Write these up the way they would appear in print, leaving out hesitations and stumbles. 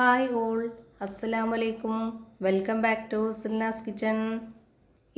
Hi all, അസ്സലാമു അലൈക്കും. Welcome back to Silna's kitchen.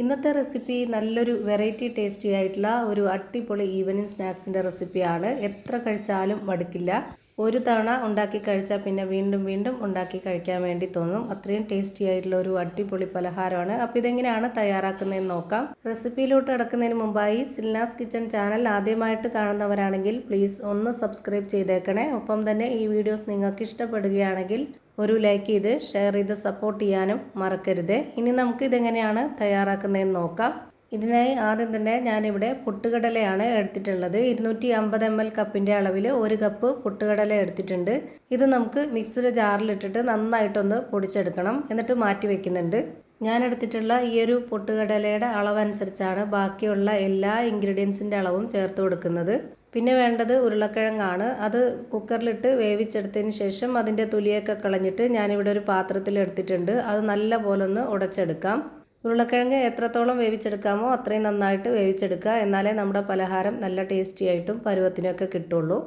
ഇന്നത്തെ റെസിപ്പി നല്ലൊരു വെറൈറ്റി ടേസ്റ്റി ആയിട്ടുള്ള ഒരു അടിപൊളി ഈവനിങ് സ്നാക്സിൻ്റെ റെസിപ്പിയാണ്. എത്ര കഴിച്ചാലും മടുക്കില്ല. ഒരു തവണ ഉണ്ടാക്കി കഴിച്ചാൽ പിന്നെ വീണ്ടും വീണ്ടും ഉണ്ടാക്കി കഴിക്കാൻ വേണ്ടി തോന്നും. അത്രയും ടേസ്റ്റി ആയിട്ടുള്ള ഒരു അടിപൊളി പലഹാരമാണ്. അപ്പോൾ ഇതെങ്ങനെയാണ് തയ്യാറാക്കുന്നതെന്ന് നോക്കാം. റെസിപ്പിയിലോട്ട് കിടക്കുന്നതിന് മുമ്പായി സിൽനാസ് കിച്ചൺ ചാനൽ ആദ്യമായിട്ട് കാണുന്നവരാണെങ്കിൽ പ്ലീസ് ഒന്ന് സബ്സ്ക്രൈബ് ചെയ്തേക്കണേ. ഒപ്പം തന്നെ ഈ വീഡിയോസ് നിങ്ങൾക്ക് ഇഷ്ടപ്പെടുകയാണെങ്കിൽ ഒരു ലൈക്ക് ചെയ്ത് ഷെയർ ചെയ്ത് സപ്പോർട്ട് ചെയ്യാനും മറക്കരുത്. ഇനി നമുക്ക് ഇതെങ്ങനെയാണ് തയ്യാറാക്കുന്നതെന്ന് നോക്കാം. ഇതിനായി ആദ്യം തന്നെ ഞാനിവിടെ പൊട്ടുകടലയാണ് എടുത്തിട്ടുള്ളത്. 250 ml കപ്പിൻ്റെ അളവിൽ 1 കപ്പ് പൊട്ടുകടല എടുത്തിട്ടുണ്ട്. ഇത് നമുക്ക് മിക്സിയുടെ ജാറിലിട്ടിട്ട് നന്നായിട്ടൊന്ന് പൊടിച്ചെടുക്കണം. എന്നിട്ട് മാറ്റി വെക്കുന്നുണ്ട്. ഞാൻ എടുത്തിട്ടുള്ള ഈ ഒരു പൊട്ടുകടലയുടെ അളവനുസരിച്ചാണ് ബാക്കിയുള്ള എല്ലാ ഇൻഗ്രീഡിയൻസിൻ്റെ അളവും ചേർത്ത് കൊടുക്കുന്നത്. പിന്നെ വേണ്ടത് ഉരുളക്കിഴങ്ങാണ്. അത് കുക്കറിലിട്ട് വേവിച്ചെടുത്തതിന് ശേഷം അതിൻ്റെ തൊലിയൊക്കെ കളഞ്ഞിട്ട് ഞാനിവിടെ ഒരു പാത്രത്തിൽ എടുത്തിട്ടുണ്ട്. അത് നല്ല പോലെ ഒന്ന് ഉടച്ചെടുക്കാം. ഉരുളക്കിഴങ്ങ് എത്രത്തോളം വേവിച്ചെടുക്കാമോ അത്രയും നന്നായിട്ട് വേവിച്ചെടുക്കുക. എന്നാലേ നമ്മുടെ പലഹാരം നല്ല ടേസ്റ്റി ആയിട്ടും പരുവത്തിനൊക്കെ കിട്ടുള്ളൂ.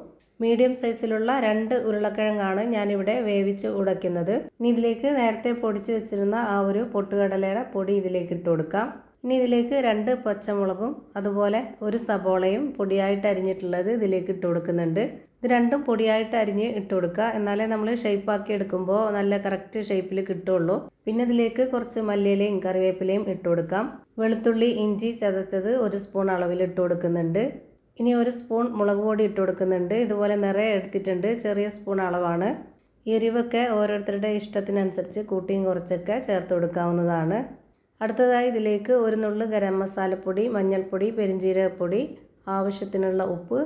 മീഡിയം സൈസിലുള്ള 2 ഉരുളക്കിഴങ്ങാണ് ഞാനിവിടെ വേവിച്ച് ഉടയ്ക്കുന്നത്. ഇനി ഇതിലേക്ക് നേരത്തെ പൊടിച്ച് വെച്ചിരുന്ന ആ ഒരു പൊട്ടുകടലയുടെ പൊടി ഇതിലേക്ക് ഇട്ട് കൊടുക്കാം. ഇനി ഇതിലേക്ക് 2 പച്ചമുളകും അതുപോലെ ഒരു സബോളയും പൊടിയായിട്ട് അരിഞ്ഞിട്ടുള്ളത് ഇതിലേക്ക് ഇട്ട് കൊടുക്കുന്നുണ്ട്. ഇത് രണ്ടും പൊടിയായിട്ട് അരിഞ്ഞ് ഇട്ട് കൊടുക്കുക. എന്നാലേ നമ്മൾ ഷേപ്പാക്കി എടുക്കുമ്പോൾ നല്ല കറക്റ്റ് ഷേപ്പിൽ കിട്ടുള്ളൂ. പിന്നെ ഇതിലേക്ക് കുറച്ച് മല്ലിയിലയും കറിവേപ്പിലയും ഇട്ട് കൊടുക്കാം. വെളുത്തുള്ളി ഇഞ്ചി ചതച്ചത് 1 സ്പൂൺ അളവിൽ ഇട്ട് കൊടുക്കുന്നുണ്ട്. ഇനി 1 സ്പൂൺ മുളക് പൊടി ഇട്ട് കൊടുക്കുന്നുണ്ട്. ഇതുപോലെ നിറയെ എടുത്തിട്ടുണ്ട്. ചെറിയ സ്പൂൺ അളവാണ്. എരിവൊക്കെ ഓരോരുത്തരുടെ ഇഷ്ടത്തിനനുസരിച്ച് കൂട്ടിയും കുറച്ചൊക്കെ ചേർത്ത് കൊടുക്കാവുന്നതാണ്. അടുത്തതായി ഇതിലേക്ക് 1 നുള്ളു ഗരം മസാലപ്പൊടി, മഞ്ഞൾപ്പൊടി, പെരിഞ്ജീരകപ്പൊടി, ആവശ്യത്തിനുള്ള ഉപ്പ്.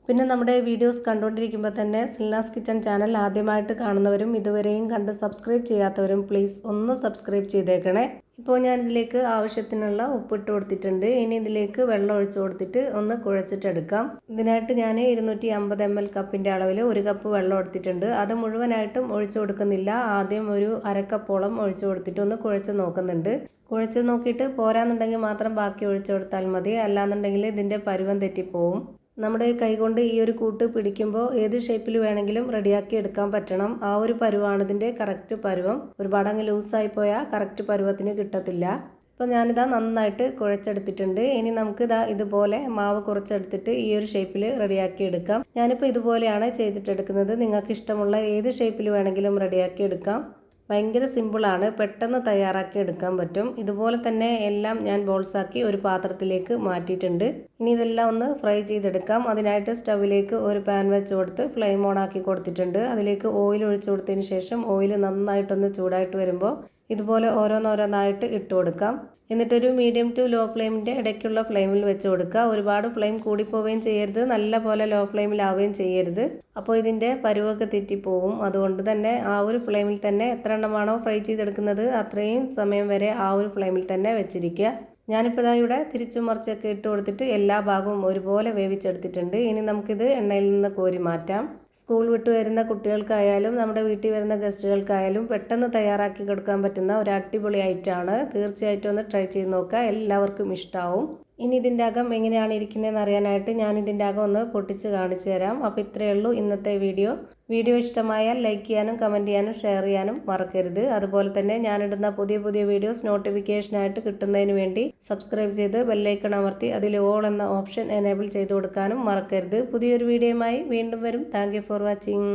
പിന്നെ നമ്മുടെ വീഡിയോസ് കണ്ടുകൊണ്ടിരിക്കുമ്പോൾ തന്നെ സിൽനാസ് കിച്ചൺ ചാനൽ ആദ്യമായിട്ട് കാണുന്നവരും ഇതുവരെയും കണ്ട് സബ്സ്ക്രൈബ് ചെയ്യാത്തവരും പ്ലീസ് ഒന്ന് സബ്സ്ക്രൈബ് ചെയ്തേക്കണേ. ഇപ്പോൾ ഞാനിതിലേക്ക് ആവശ്യത്തിനുള്ള ഉപ്പിട്ട് കൊടുത്തിട്ടുണ്ട്. ഇനി ഇതിലേക്ക് വെള്ളം ഒഴിച്ച് കൊടുത്തിട്ട് ഒന്ന് കുഴച്ചിട്ടെടുക്കാം. ഇതിനായിട്ട് ഞാൻ 250 ml കപ്പിൻ്റെ അളവിൽ 1 കപ്പ് വെള്ളം എടുത്തിട്ടുണ്ട്. അത് മുഴുവനായിട്ടും ഒഴിച്ചു കൊടുക്കുന്നില്ല. ആദ്യം ഒരു അരക്കപ്പോളം ഒഴിച്ചു കൊടുത്തിട്ട് ഒന്ന് കുഴച്ച് നോക്കുന്നുണ്ട്. കുഴച്ച് നോക്കിയിട്ട് പോരാന്നുണ്ടെങ്കിൽ മാത്രം ബാക്കി ഒഴിച്ചു കൊടുത്താൽ മതി. അല്ലാന്നുണ്ടെങ്കിൽ ഇതിൻ്റെ പരുവം തെറ്റിപ്പോവും. നമ്മുടെ കൈകൊണ്ട് ഈ ഒരു കൂട്ട് പിടിക്കുമ്പോൾ ഏത് ഷേപ്പിൽ വേണമെങ്കിലും റെഡിയാക്കി എടുക്കാൻ പറ്റണം. ആ ഒരു പരുവാണ് ഇതിൻ്റെ കറക്റ്റ് പരുവം. ഒരുപാട് അങ്ങ് ലൂസായി പോയാൽ കറക്റ്റ് പരുവത്തിന് കിട്ടത്തില്ല. അപ്പോൾ ഞാനിതാ നന്നായിട്ട് കുഴച്ചെടുത്തിട്ടുണ്ട്. ഇനി നമുക്ക് ഇതുപോലെ മാവ് കുറച്ചെടുത്തിട്ട് ഈ ഒരു ഷേപ്പിൽ റെഡിയാക്കി എടുക്കാം. ഞാനിപ്പോൾ ഇതുപോലെയാണ് ചെയ്തിട്ടെടുക്കുന്നത്. നിങ്ങൾക്ക് ഇഷ്ടമുള്ള ഏത് ഷേപ്പിൽ വേണമെങ്കിലും റെഡിയാക്കി എടുക്കാം. ഭയങ്കര സിമ്പിളാണ്, പെട്ടെന്ന് തയ്യാറാക്കി എടുക്കാൻ പറ്റും. ഇതുപോലെ തന്നെ എല്ലാം ഞാൻ ബോൾസാക്കി ഒരു പാത്രത്തിലേക്ക് മാറ്റിയിട്ടുണ്ട്. ഇനി ഇതെല്ലാം ഒന്ന് ഫ്രൈ ചെയ്തെടുക്കാം. അതിനായിട്ട് സ്റ്റവിലേക്ക് ഒരു പാൻ വെച്ച് കൊടുത്ത് ഫ്ലെയിം ഓൺ ആക്കി കൊടുത്തിട്ടുണ്ട്. അതിലേക്ക് ഓയിൽ ഒഴിച്ചു കൊടുത്തതിന് ശേഷം ഓയിൽ നന്നായിട്ടൊന്ന് ചൂടായിട്ട് വരുമ്പോൾ ഇതുപോലെ ഓരോന്നോരോന്നായിട്ട് ഇട്ട് കൊടുക്കാം. എന്നിട്ടൊരു മീഡിയം ടു ലോ ഫ്ലെയിമിൻ്റെ ഇടയ്ക്കുള്ള ഫ്ലെയിമിൽ വെച്ച് കൊടുക്കുക. ഒരുപാട് ഫ്ലെയിം കൂടിപ്പോവുകയും ചെയ്യരുത്, നല്ല പോലെ ലോ ഫ്ലെയിമിലാവുകയും ചെയ്യരുത്. അപ്പോൾ ഇതിൻ്റെ പരുവൊക്കെ തെറ്റിപ്പോവും. അതുകൊണ്ട് തന്നെ ആ ഒരു ഫ്ലെയിമിൽ തന്നെ എത്ര എണ്ണമാണോ ഫ്രൈ ചെയ്തെടുക്കുന്നത് അത്രയും സമയം വരെ ആ ഒരു ഫ്ലെയിമിൽ തന്നെ വെച്ചിരിക്കുക. ഞാനിപ്പോൾ ഇവിടെ തിരിച്ചു മറിച്ചൊക്കെ ഇട്ട് കൊടുത്തിട്ട് എല്ലാ ഭാഗവും ഒരുപോലെ വേവിച്ചെടുത്തിട്ടുണ്ട്. ഇനി നമുക്കിത് എണ്ണയിൽ നിന്ന് കോരി മാറ്റാം. സ്കൂൾ വിട്ട് വരുന്ന കുട്ടികൾക്കായാലും നമ്മുടെ വീട്ടിൽ വരുന്ന ഗസ്റ്റുകൾക്കായാലും പെട്ടെന്ന് തയ്യാറാക്കി കൊടുക്കാൻ പറ്റുന്ന ഒരു അടിപൊളി ഐറ്റമാണ്. തീർച്ചയായിട്ടും ഒന്ന് ട്രൈ ചെയ്ത് നോക്കുക, എല്ലാവർക്കും ഇഷ്ടമാവും. ഇനി ഇതിൻ്റെ അകം എങ്ങനെയാണ് ഇരിക്കുന്നതെന്ന് അറിയാനായിട്ട് ഞാൻ ഇതിൻ്റെ അകം ഒന്ന് പൊട്ടിച്ച് കാണിച്ചു തരാം. അപ്പോൾ ഇത്രയേ ഉള്ളൂ ഇന്നത്തെ വീഡിയോ. വീഡിയോ ഇഷ്ടമായാൽ ലൈക്ക് ചെയ്യാനും കമൻറ്റ് ചെയ്യാനും ഷെയർ ചെയ്യാനും മറക്കരുത്. അതുപോലെ തന്നെ ഞാനിടുന്ന പുതിയ പുതിയ വീഡിയോസ് നോട്ടിഫിക്കേഷനായിട്ട് കിട്ടുന്നതിന് വേണ്ടി സബ്സ്ക്രൈബ് ചെയ്ത് ബെല്ലൈക്കൺ അമർത്തി അതിൽ ഓൾ എന്ന ഓപ്ഷൻ എനേബിൾ ചെയ്ത് കൊടുക്കാനും മറക്കരുത്. പുതിയൊരു വീഡിയോയുമായി വീണ്ടും വരും. Thank you for watching.